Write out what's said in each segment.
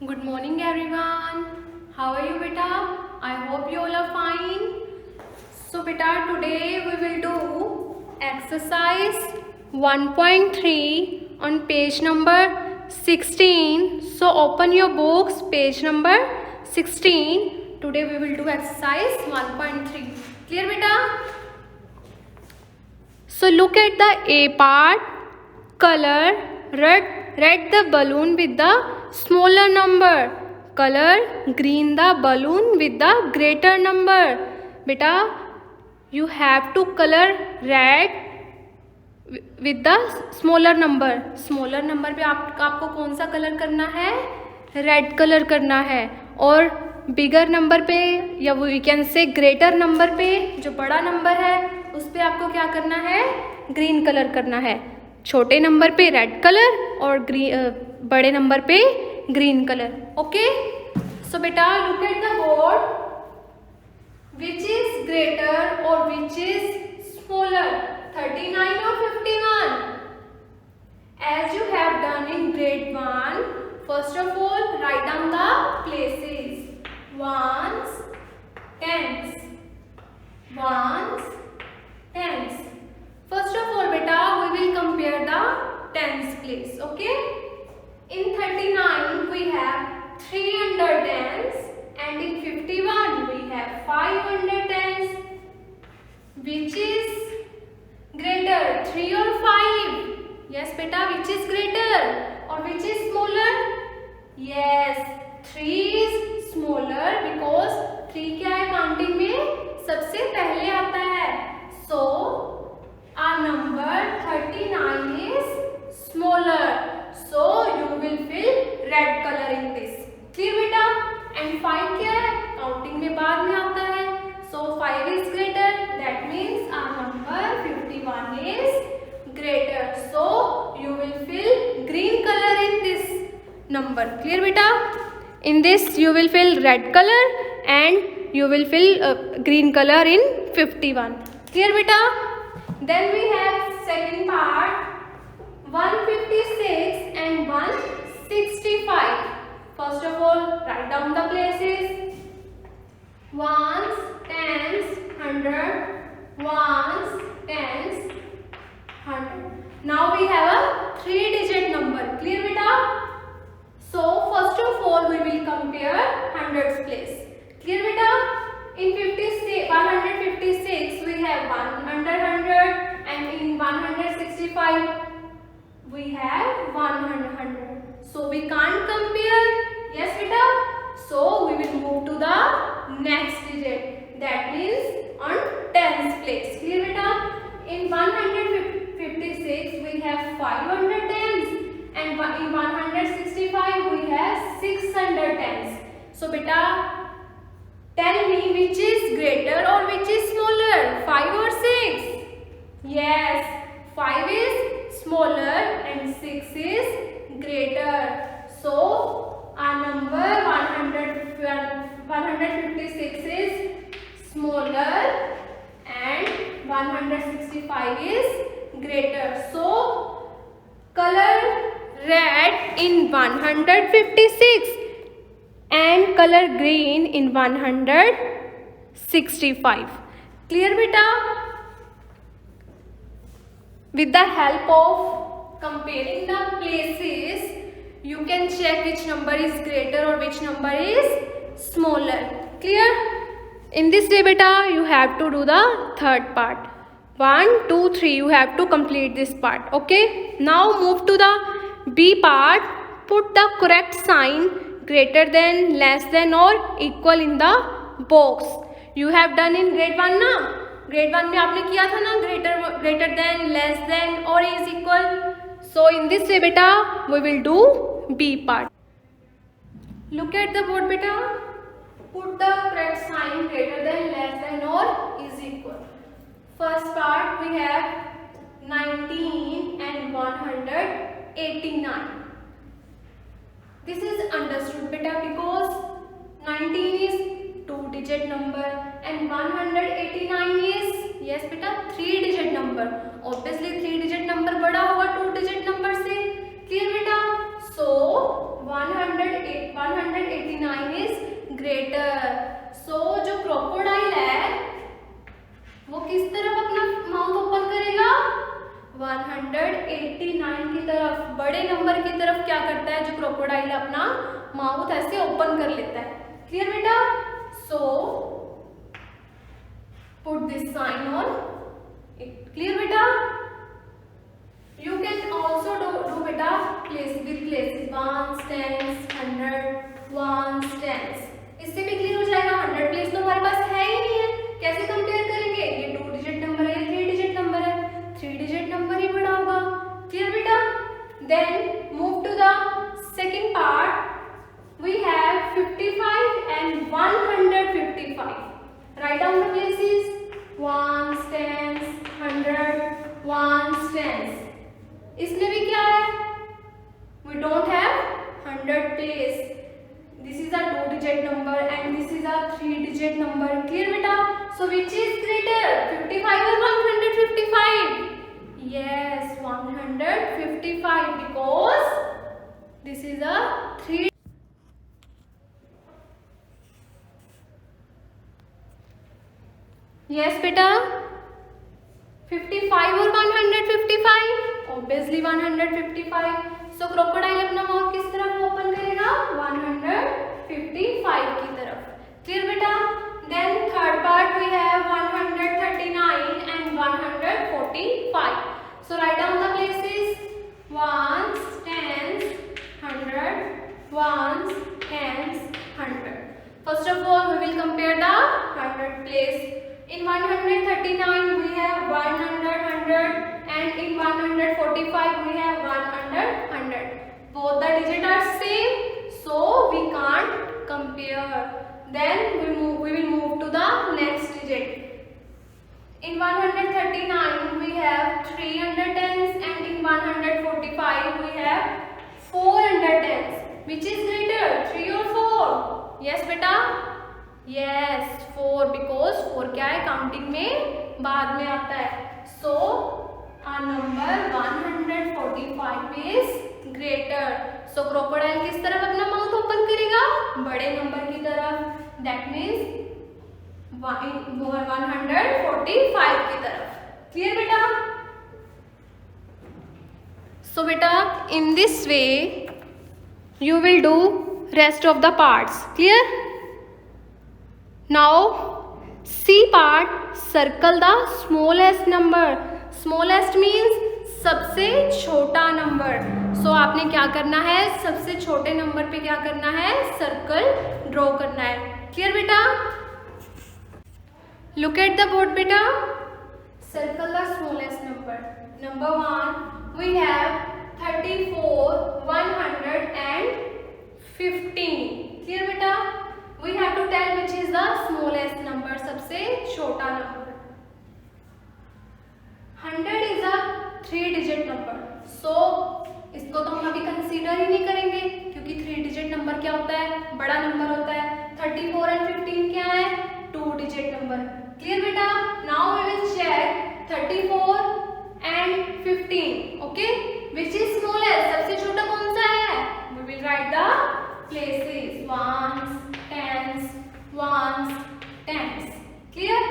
Good morning everyone. How are you beta? I hope you all are fine. So beta, today we will do exercise 1.3 on page number 16. So open your books, page number 16. Today we will do exercise 1.3. Clear beta? So look at the A part. Color red the balloon with the smaller number. Color green the balloon with the greater number. Beta, you have to color red with the smaller number. Smaller number पे आपको कौन सा colour करना है? Red colour करना है. और bigger number पे या वो you can say greater number पे, जो बड़ा नंबर है उस पे आपको क्या करना है? ग्रीन कलर करना है. छोटे नंबर पे रेड कलर और बड़े नंबर पे ग्रीन कलर. ओके, सो बेटा look at the board. Which is greater और which is smaller, 39 or 51? As you have done in grade 1, first of all write down the places. Ones, tens. Ones, tens. First of all beta, we will compare the tens place. Okay, in 39 we have 3 under tens and in 51 we have 5 under tens. Which is greater, 3 or 5? Yes beta, which is greater or which is smaller? Yes, 3 is smaller because 3 क्या है counting में सबसे पहले आता है. So our number 39 is smaller. So you will fill red color in this. Clear beta? And 5 क्या है counting में बाद में आता है. So 5 is greater. That means our number 51 is greater. So you will fill green color in this number. Clear beta? In this you will fill red color and you will fill green color in 51. Clear beta? Then we have second part, 156 and 165. First of all write down the places. Ones, tens, hundred. Ones, tens, hundred. Now we have a 3-digit number. Clear beta? So first of all we will compare hundreds place. Clear beta? In 156 we have 1 under 100 and in 165 we have 100. So we can't compare. Yes beta? So we will move to the next digit. That means on tens place. Clear beta? In 156 we have 500 tens and in 165 we have 600 tens. So beta, tell me which is greater or which is smaller, 5 or 6? Yes, 5 is smaller and 6 is greater. So our number 156 is smaller and 165 is greater. So color red in 156 and color green in 165. Clear beta? With the help of comparing the places, you can check which number is greater or which number is smaller. Clear? In this way beta, you have to do the third part. 1, 2, 3, you have to complete this part. Okay? Now move to the B part. Put the correct sign greater than, less than or equal in the box. You have done in grade 1 ना? grade 1 में आपने किया था ना greater than, less than or is equal. So in this way beta, we will do B part. Look at the board beta. Put the correct sign greater than, less than or is equal. First part we have 19 and 189. This is understood beta because 19 is 2-digit number and 189 is, yes beta, 3-digit number. Obviously 3-digit number बड़ा होगा 2-digit number से. Clear beta? So 189 तरफ, बड़े number की तरफ क्या करता है जो क्रोकोडाइल, अपना माउथ ऐसे ओपन कर लेता है। क्लियर बेटा? So put this sign on it. Clear बेटा? You can also do beta place with places, ones, tens, 100, ones, tens। इससे भी क्लियर हो जाएगा। 100 प्लेस तो हमारे पास है ही नहीं है, कैसे कंपेयर करेंगे? ये 2 डिजिट नंबर है, ये 3 डिजिट नंबर है, 3 डिजिट नंबर ही बड़ा होगा। क्लियर बेटा? Then move to the second part. We have 55 and 155। Write down the places, ones, tens, 100, ones, tens। इसमें भी क्या है? We don't have 100 place. This is a 2 digit number and this is a 3 digit number. Clear beta? So which is greater, 55 or 155? Yes, 155, because this is a 3। Yes beta? 55 और 155? Obviously 155। So crocodile अपना mouth किस तरफ open करेगा? 155 की तरफ। Clear बेटा? Then third part we have 139 and 145। So write down the places, ones, tens, 100, ones, tens, 100। First of all we will compare the 100 place। In 139 we have 1 under 100 and in 145 we have 1 under 100। Both the digits are same, so we can't compare। Then we will move to the next digit। In 139 we have 3 under tens and in 145 we have 4 under tens। Which is greater, 3 or 4? Yes beta? Yes, 4, because 4 क्या है, counting में बाद में आता है। So our number 145 is greater। So crocodile किस तरफ अपना माउथ ओपन करेगा? बड़े नंबर की तरफ। That means 145 की तरफ। Clear बेटा? So बेटा, in this way you will do rest of the parts। Clear? Now C part, circle the smallest number। Smallest means सबसे छोटा नंबर। So आपने क्या करना है? सबसे छोटे नंबर पे क्या करना है? सर्कल ड्रॉ करना है। क्लियर बेटा? Look at the board बेटा। Circle the smallest number। Number 1 we have 34, 100 and 15। Clear बेटा? We have to tell which is the smallest number, सबसे छोटा number. 100 is a 3 digit number, so इसको तो हम अभी कंसीडर ही नहीं करेंगे, क्योंकि 3 digit नंबर क्या होता है? बड़ा नंबर होता है। 34 and 15 क्या है? 2 digit नंबर। क्लियर बेटा? Now we will check 34 and 15। Okay, which is smallest? सबसे छोटा कौन सा है? We will write the places, ones, tens, ones, tens। Clear?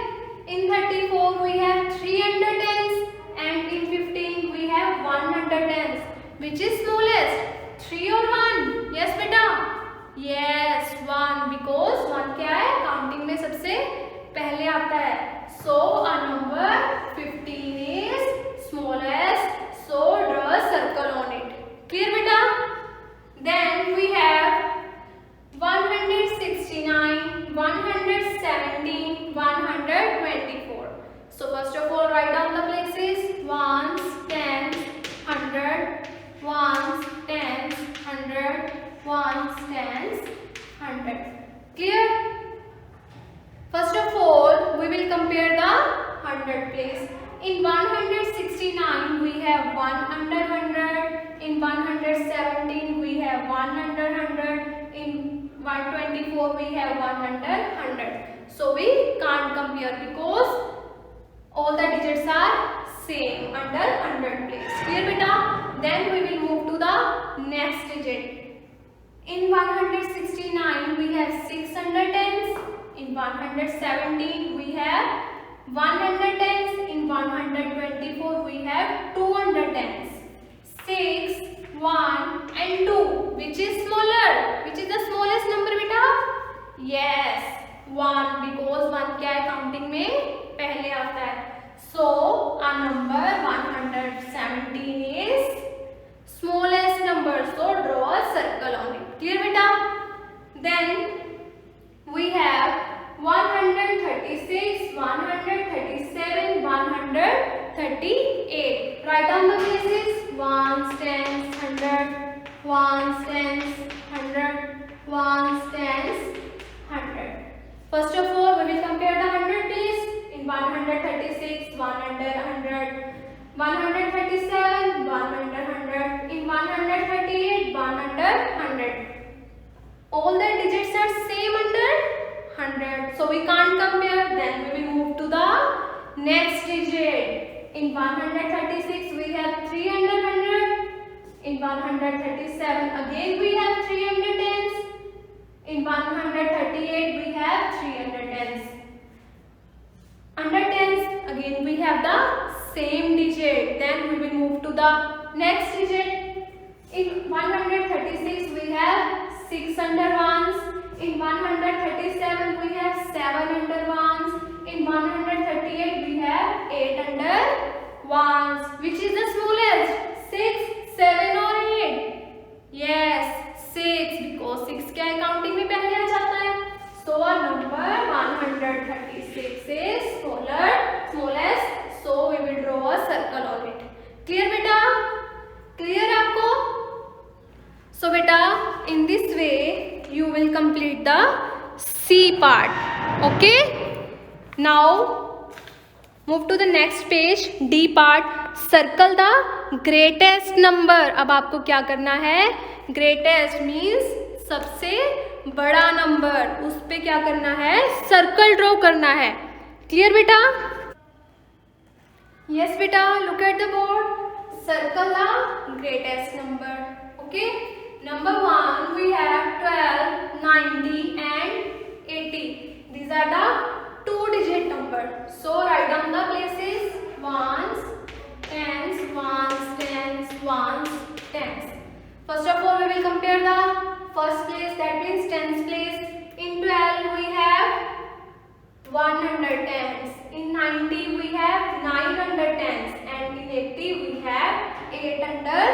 In 34 we have 3 under tens and in 15 we have 1 under tens। Which is smallest, 3 or 1? Yes बेटा? Yes, 1, because 1 क्या है? Counting में सबसे पहले आता है। So our number 15 is smallest, so draw a circle on it। Clear बेटा? Then we have 169, 117, 124। So first of all write down the places, ones, tens, 100, ones, tens, 100, ones, tens, 100। Clear? First of all we will compare the 100 place। In 169 we have 1 under 100, in 117 we have 1 under 100, in 124 we have 1 under 100। So we can't compare because all the digits are same under 100 place। Clear beta? Then we will move to the next digit। In 169 we have 6 under tens, in 117 we have 1 under tens, in 124 we have 2 under tens। 6 1 because 1 क्या है counting में पहले आता है. So our number 117 is smallest number. So draw a circle on it. Clear beta? Then we have 136, 137, 138. Write down the places. Ones, tens, 100. Ones, tens, 100. Ones, tens, 100. First of all, we will compare the 100 place. In 136, 1 under 100. 137, 1 under 100. In 138, 1 under 100. All the digits are same under 100. So we can't compare. Then we will move to the next digit. In 136, we have 3 under 100. In 137, again we have 3 under tens. In 138, we have 3 under tens. Under tens, again we have the same digit. Then we will move to the next digit. In 136, we have 6 under ones. In 137, we have 7 under ones. In 138, we have 8 under ones. Which is the smallest? 6, 7 or 8? Yes, 6 because 6 क्या है counting में पहले आ जाता है. So our number 136 is smallest. So we will draw a circle on it. Clear beta? Clear आपको? So beta, in this way you will complete the C part. Okay? Now move to the next page. D part. Circle the greatest number. अब आपको क्या करना है? Greatest means सबसे बड़ा number. उस पे क्या करना है? सर्कल ड्रॉ करना है. क्लियर बेटा? Yes बेटा. Look at the board. Circle the greatest number. Okay? Number 1 we have 12, 90 and 80. These are the 2-digit number. So write down the places. Ones, tens, ones, tens, ones, tens. First of all, we will compare the first place, that means tens place. In 12 we have 1 under tens. In 90 we have 9 under tens, and in 80 we have 8 under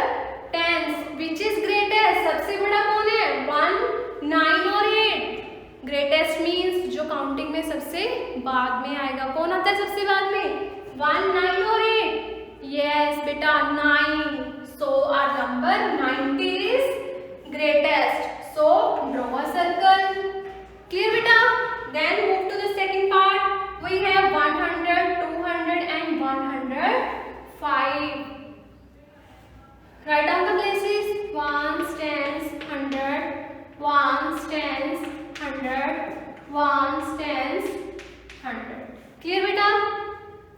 tens. Which is greatest? सबसे बड़ा कौन है? 1, 9 और 8. Greatest means जो counting में सबसे बाद में आएगा. कौन आता है सबसे बाद में? 1, 9 और 8. Yes बेटा, 9. So our number 90 is greatest. So draw a circle. Clear beta? Then move to the second part. We have 100, 200 and 105. Write down the places. Ones, tens, 100. Ones, tens, 100. Ones, tens, 100. Clear beta?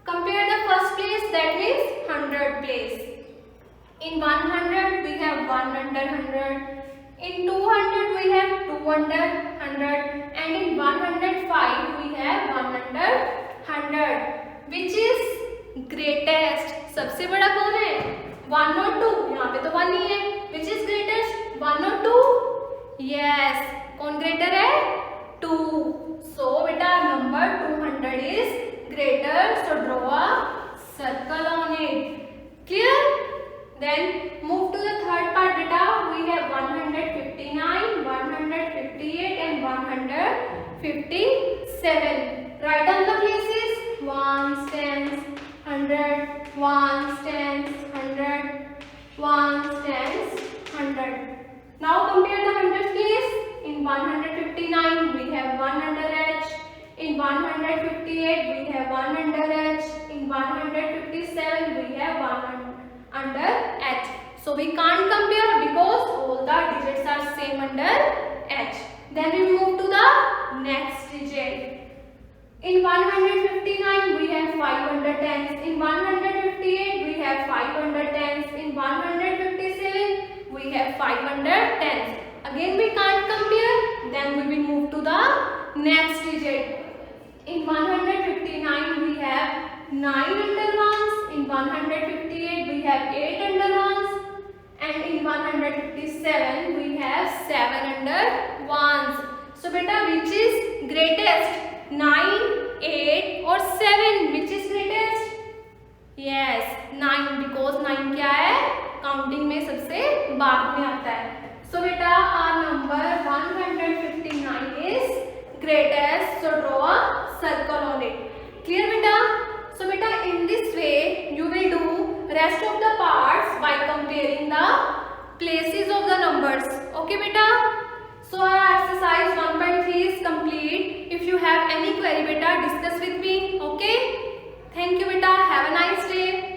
Compare the first place, that means 100 place. In 100 we have 1 under 100. In 200 we have 2 under 100. And in 105 we have 1 under 100. Which is greatest? सबसे बड़ा कौन है? 1 और 2. यहाँ पे तो 1 ही है. Which is greatest? 1 और 2? Yes. कौन greater है? 2. So बेटा number 200 is greater. So draw a circle on it. Clear? Then move to the third part beta. We have 159, 158 and 157. Write down the places. Ones, tens, 100. Ones, tens, 100. Ones, tens, 100. Now compare the 100 place. In 159 we have 1 under H. In 158 we have 1 under H. In 157 we have 1 under H. So we can't compare because all the digits are same under H. Then we move to the next digit. In 159 we have 5 under tens. In 158 we have 5 under tens. In 157 we have 5 under tens. Again we can't compare. Then we will move to the next digit. In 159 we have 9 under ones. In 158 we have 8 under ones. And in 157 we have 7 under ones. So So beta, which is greatest? 9, 8 और 7, which is greatest? Yes, 9, because 9 क्या है? Counting में सबसे बाद में आता है. So beta, our number 159 is greatest. So draw a circle on it. Clear beta? So beta, in this way you will do rest of the parts by comparing the places of the numbers. Okay beta? So our exercise 1.3 is complete. If you have any query beta, discuss with me. Okay? Thank you beta. Have a nice day.